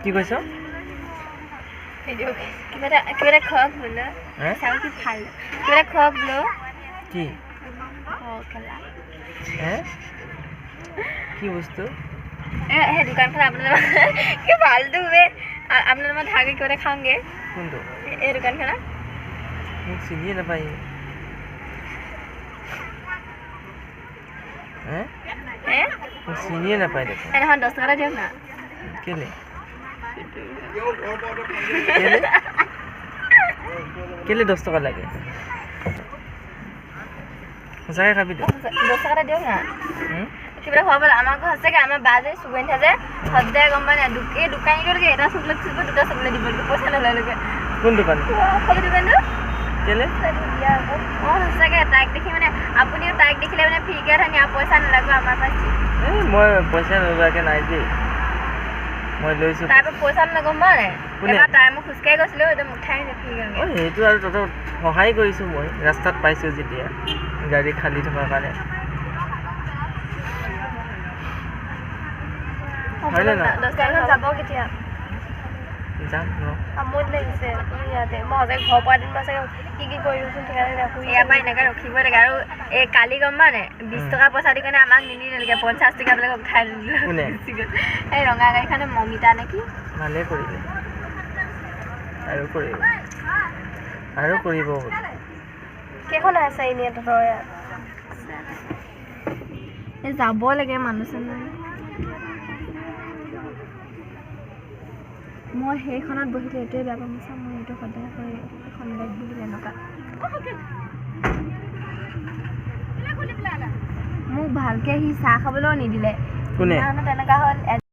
কি কৈছ কিবা এটা খোৱা বোলো চাওঁ কি ভাল কিবা এটা খোৱা বোলো কি খেলা কি বস্তু সেই দোকানখন আপোনাৰ কি ভালটো বে আপোনাৰ মই থাকি কিবা এটা খাওঁগে কোনটো এই দোকানখনত মোক চিনিয়ে নাপায় মোক চিনিয়ে নাপায় দেখোন এখন 10 টকা দিয়ক না কেলে কেলে 10 টকা লাগে সঁচাকৈ খাবি দে 10 টকা দিয়ক না কিবা খোৱা বোলে আমাৰ ঘৰ সঁচাকৈ আমাৰ বা যে সুগন্ধা যে সদায় গম পাই নাই এই দোকানীটোলৈকে এটা চকলেট দিব দুটা চকলেট দিব পইচা নলয়লৈকে কোন দোকান দোকানটো কেলে অঁ সঁচাকৈ তাইক দেখি মানে আপুনিও তাইক দেখিলে মানে ফ্ৰীকৈ ধনী আৰু পইচা নালাগো আমাৰ পাইছে মই পইচা নোলোৱাকৈ নাই দেই মই লৈছোঁ তাৰ পৰা পইচা নগম পাওঁ নাই এবাৰ তাই মোক খোজকাঢ়ি গৈছিলোঁ একদম উঠাই নিছে ফ্ৰীকৈ সেইটো আৰু তহঁতক সহায় কৰিছোঁ মই ৰাস্তাত পাইছোঁ যেতিয়া গাড়ী খালী থকাৰ কাৰণে হয়নে নহয় 10 টকাখন যাব কেতিয়া যাম ন আমনি লাগিছে ইয়াতে মই সঁচাকৈ ঘৰৰ পৰা দিন মই চাগে কি কৰিলোচোন ঠিকানে দেখোঁ ইয়াৰ পৰা এনেকৈ ৰখিবই লাগে আৰু এই কালি গম পাওঁ নাই 20 টকা পইচা দি কাৰণে আমাক নিদিলে 50 টকা বোলে উঠাই দিলোঁ কোনে এই ৰঙা গাড়ীখনে মমিতা নেকি ভালেই কৰিলে আৰু কৰিব কেইখন আছে এনেই তহঁতৰ ইয়াত এই যাব লাগে মানুহ চানুহ মই সেইখনত বহিলে এইটোৱে বেয়া পাম চাম মই এইটো সদায় হয় এখন বাইক বহিলে এনেকুৱা মোক ভালকৈ সি চাহ খাবলৈও নিদিলে কোনে তেনেকুৱা হ'ল